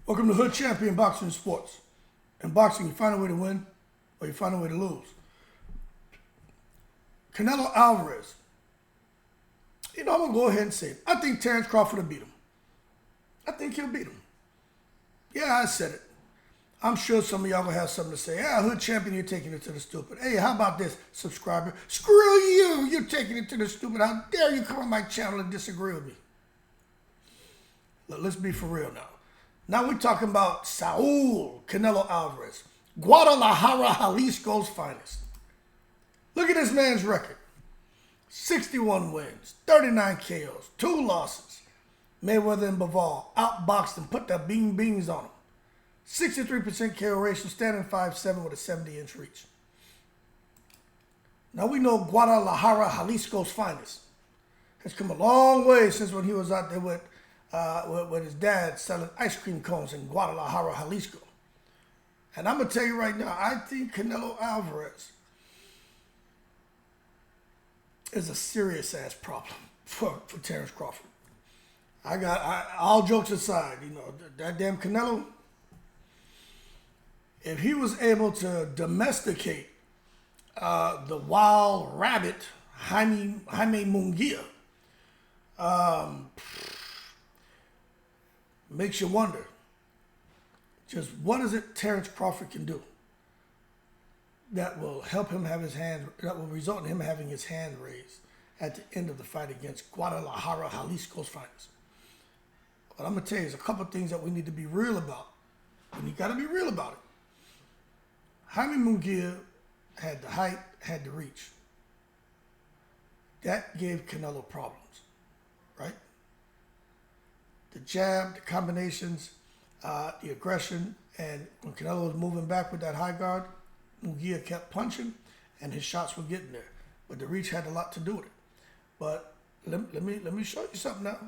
Welcome to Hood Champion Boxing and Sports. In boxing, you find a way to win or you find a way to lose. Canelo Alvarez. I'm going to go ahead and say it. I think Terence Crawford will beat him. I think he'll beat him. Yeah, I said it. I'm sure some of y'all going to have something to say. Yeah, Hood Champion, you're taking it to the stupid. Hey, how about this, subscriber? Screw you. You're taking it to the stupid. How dare you come on my channel and disagree with me? Look, let's be for real now. Now we're talking about Saul Canelo Alvarez, Guadalajara, Jalisco's finest. Look at this man's record. 61 wins, 39 KOs, 2 losses. Mayweather and Bivol outboxed and put the beans on him. 63% KO ratio, standing 5'7" with a 70-inch reach. Now we know Guadalajara, Jalisco's finest has come a long way since when he was out there with his dad selling ice cream cones in Guadalajara, Jalisco. And I'm going to tell you right now, I think Canelo Alvarez is a serious-ass problem for Terence Crawford. All jokes aside, that damn Canelo, if he was able to domesticate the wild rabbit, Jaime Munguia, makes you wonder, just what is it Terence Crawford can do that will help him have that will result in him having his hand raised at the end of the fight against Guadalajara, Jalisco's finest. But I'm going to tell you, there's a couple of things that we need to be real about. And you got to be real about it. Jaime Munguia had the height, had the reach. That gave Canelo problems, right? The jab, the combinations, the aggression, and when Canelo was moving back with that high guard, Munguia kept punching, and his shots were getting there. But the reach had a lot to do with it. But let me show you something now.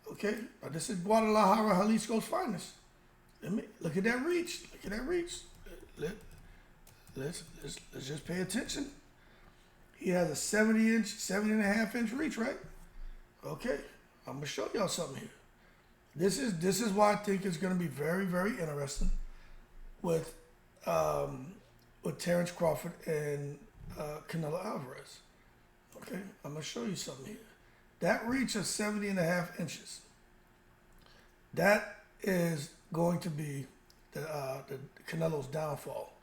Okay, now this is Guadalajara, Jalisco's finest. Look at that reach. Look at that reach. Let's just pay attention. He has a 70.5 inch reach, right? Okay, I'm gonna show y'all something here. This is why I think it's gonna be very, very interesting with Terence Crawford and Canelo Alvarez. Okay, I'm gonna show you something here. That reach of 70.5 inches, that is going to be the Canelo's downfall.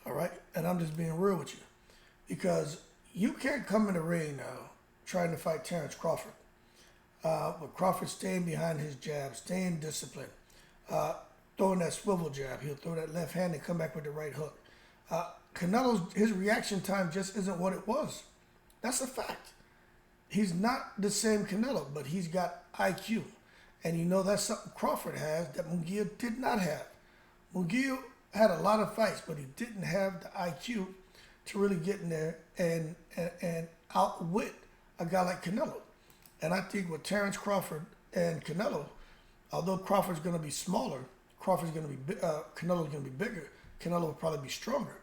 All right, and I'm just being real with you, because you can't come in the ring now trying to fight Terence Crawford. But Crawford staying behind his jab, staying disciplined, throwing that swivel jab. He'll throw that left hand and come back with the right hook. His reaction time just isn't what it was. That's a fact. He's not the same Canelo, but he's got IQ. And that's something Crawford has that Munguia did not have. Munguia had a lot of fights, but he didn't have the IQ to really get in there and outwit a guy like Canelo. And I think with Terence Crawford and Canelo, although Crawford's going to be smaller, Canelo's going to be bigger. Canelo will probably be stronger.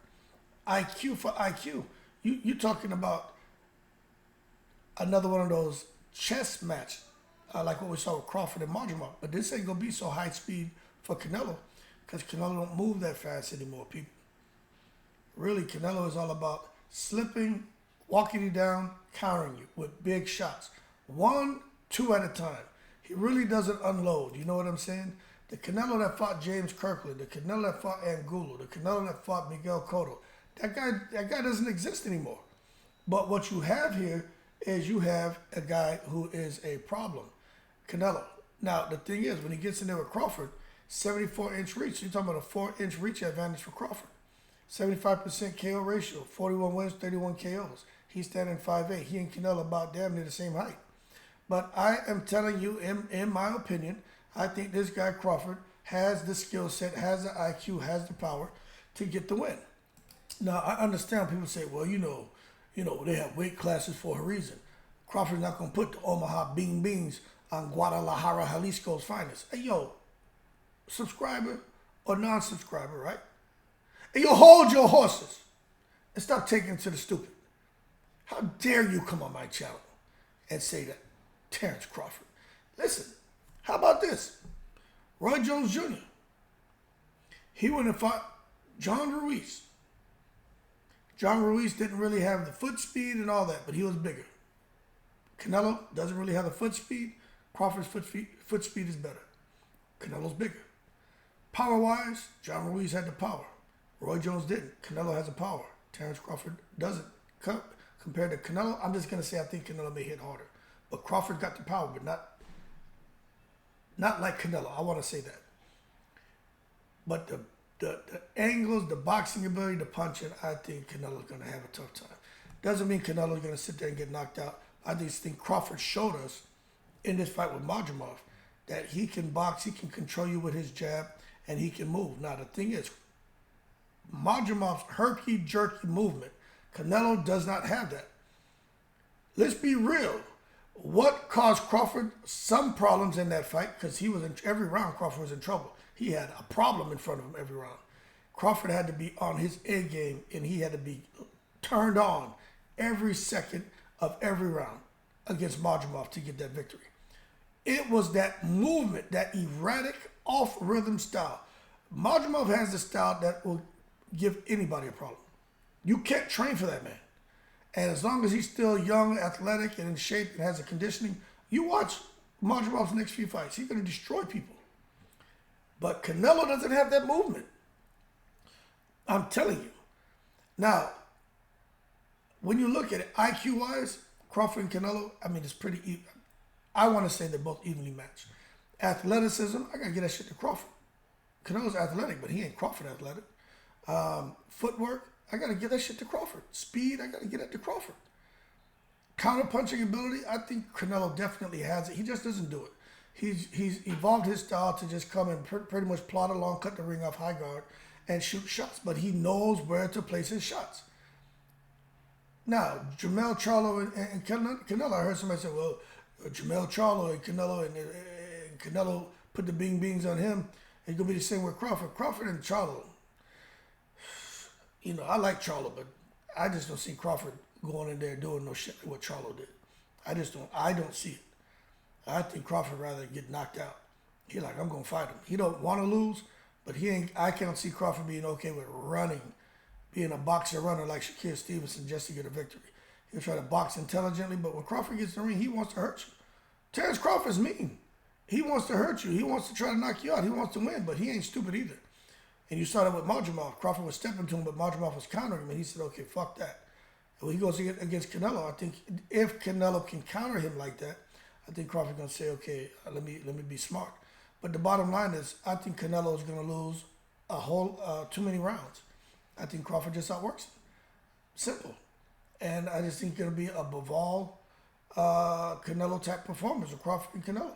IQ for IQ. You're talking about another one of those chess matches, like what we saw with Crawford and Madrimov. But this ain't going to be so high speed for Canelo, because Canelo don't move that fast anymore, people. Really, Canelo is all about slipping, walking you down, countering you with big shots. 1, 2 at a time. He really doesn't unload. You know what I'm saying? The Canelo that fought James Kirkland, the Canelo that fought Angulo, the Canelo that fought Miguel Cotto, that guy doesn't exist anymore. But what you have here is you have a guy who is a problem, Canelo. Now, the thing is, when he gets in there with Crawford, 74-inch reach. You're talking about a 4-inch reach advantage for Crawford. 75% KO ratio, 41 wins, 31 KOs. He's standing 5'8". He and Canelo about damn near the same height. But I am telling you, in my opinion, I think this guy Crawford has the skill set, has the IQ, has the power to get the win. Now, I understand people say, well, they have weight classes for a reason. Crawford's not going to put the Omaha beans on Guadalajara, Jalisco's finest. Hey, yo, subscriber or non-subscriber, right? And you hold your horses and stop taking it to the stupid. How dare you come on my channel and say that Terence Crawford? Listen, how about this? Roy Jones Jr., He went and fought John Ruiz. John Ruiz didn't really have the foot speed and all that, but he was bigger. Canelo doesn't really have the foot speed. Crawford's foot speed is better. Canelo's bigger. Power-wise, John Ruiz had the power. Roy Jones didn't. Canelo has the power. Terence Crawford doesn't. Compared to Canelo, I'm just going to say I think Canelo may hit harder. But Crawford got the power, but not like Canelo. I want to say that. But the angles, the boxing ability, the punching, I think Canelo's going to have a tough time. Doesn't mean Canelo's going to sit there and get knocked out. I just think Crawford showed us in this fight with Madrimov that he can box, he can control you with his jab, and he can move. Now, the thing is, Madrimov's herky-jerky movement, Canelo does not have that. Let's be real. What caused Crawford some problems in that fight? Because he was in every round, Crawford was in trouble. He had a problem in front of him every round. Crawford had to be on his A game, and he had to be turned on every second of every round against Madrimov to get that victory. It was that movement, that erratic, off-rhythm style. Madrimov has the style that will give anybody a problem. You can't train for that man. And as long as he's still young, athletic, and in shape, and has the conditioning, you watch Madrimov's next few fights. He's going to destroy people. But Canelo doesn't have that movement. I'm telling you. Now, when you look at it, IQ-wise, Crawford and Canelo, I mean, it's pretty even. I want to say they're both evenly matched. Athleticism, I got to get that shit to Crawford. Canelo's athletic, but he ain't Crawford athletic. Footwork, I got to get that shit to Crawford. Speed, I got to get it to Crawford. Counter-punching ability, I think Canelo definitely has it. He just doesn't do it. He's evolved his style to just come and pretty much plod along, cut the ring off high guard, and shoot shots. But he knows where to place his shots. Now, Jermell Charlo and Canelo, I heard somebody say, well, Jermell Charlo and Canelo put the bing-bings on him. It's going to be the same with Crawford. Crawford and Charlo, you know, I like Charlo, but I just don't see Crawford going in there doing no shit like what Charlo did. I don't see it. I think Crawford rather get knocked out. He like, I'm going to fight him. He don't want to lose, but I can't see Crawford being okay with running, being a boxer runner like Shakur Stevenson just to get a victory. He'll try to box intelligently, but when Crawford gets in the ring, he wants to hurt you. Terence Crawford's mean. He wants to hurt you. He wants to try to knock you out. He wants to win, but he ain't stupid either. And you started with Madrimov. Crawford was stepping to him, but Madrimov was countering him, and he said, okay, fuck that. And when he goes against Canelo, I think if Canelo can counter him like that, I think Crawford's going to say, okay, let me be smart. But the bottom line is, I think Canelo is going to lose a whole too many rounds. I think Crawford just outworks him. Simple. And I just think it's going to be a Bivol Canelo type performance of Crawford and Canelo.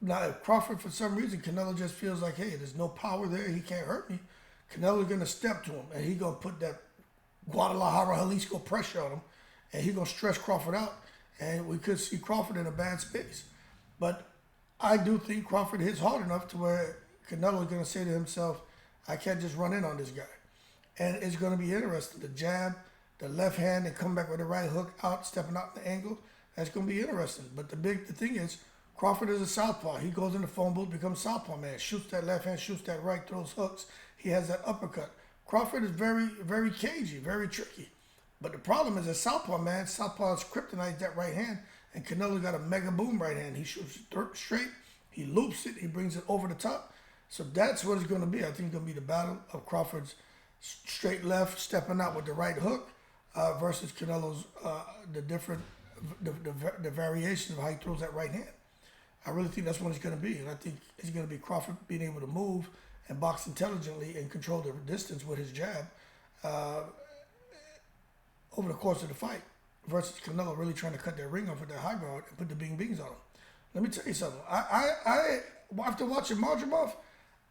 Now, if Crawford, for some reason, Canelo just feels like, hey, there's no power there, he can't hurt me, Canelo's going to step to him, and he's going to put that Guadalajara, Jalisco pressure on him, and he's going to stretch Crawford out, and we could see Crawford in a bad space. But I do think Crawford hits hard enough to where Canelo is going to say to himself, I can't just run in on this guy. And it's going to be interesting. The jab, the left hand, and come back with the right hook out, stepping out the angle, that's going to be interesting. But the thing is, Crawford is a southpaw. He goes in the phone booth, becomes southpaw man, shoots that left hand, shoots that right, throws hooks. He has that uppercut. Crawford is very, very cagey, very tricky. But the problem is a southpaw man, southpaw's kryptonite that right hand, and Canelo got a mega boom right hand. He shoots straight, he loops it, he brings it over the top. So that's what it's going to be. I think it's going to be the battle of Crawford's straight left, stepping out with the right hook, versus Canelo's the variation of how he throws that right hand. I really think that's what it's going to be. And I think it's going to be Crawford being able to move and box intelligently and control the distance with his jab over the course of the fight versus Canelo really trying to cut that ring off with that high guard and put the bing-bings on him. Let me tell you something. I after watching Madrimov,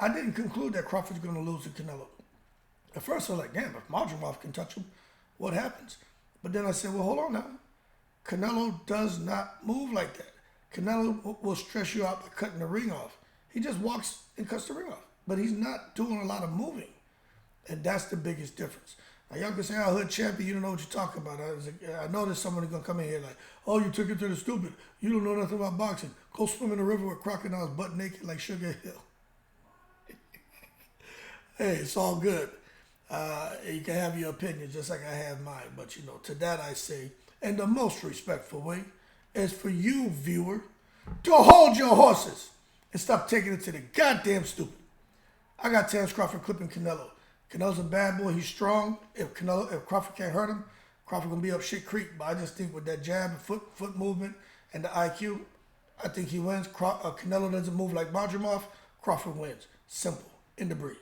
I didn't conclude that Crawford's going to lose to Canelo. At first, I was like, damn, if Madrimov can touch him, what happens? But then I said, well, hold on now. Canelo does not move like that. Canelo will stress you out by cutting the ring off. He just walks and cuts the ring off. But he's not doing a lot of moving. And that's the biggest difference. Now, y'all can say, oh, hood champion, you don't know what you're talking about. I know there's somebody going to come in here like, oh, you took it to the stupid. You don't know nothing about boxing. Go swim in the river with crocodiles butt naked like Sugar Hill. Hey, it's all good. You can have your opinion just like I have mine. But, to that I say, in the most respectful way, is for you, viewer, to hold your horses and stop taking it to the goddamn stupid. I got Terence Crawford clipping Canelo. Canelo's a bad boy. He's strong. If Crawford can't hurt him, Crawford gonna be up shit creek. But I just think with that jab and foot movement and the IQ, I think he wins. Canelo doesn't move like Madrimov. Crawford wins. Simple. In the breeze.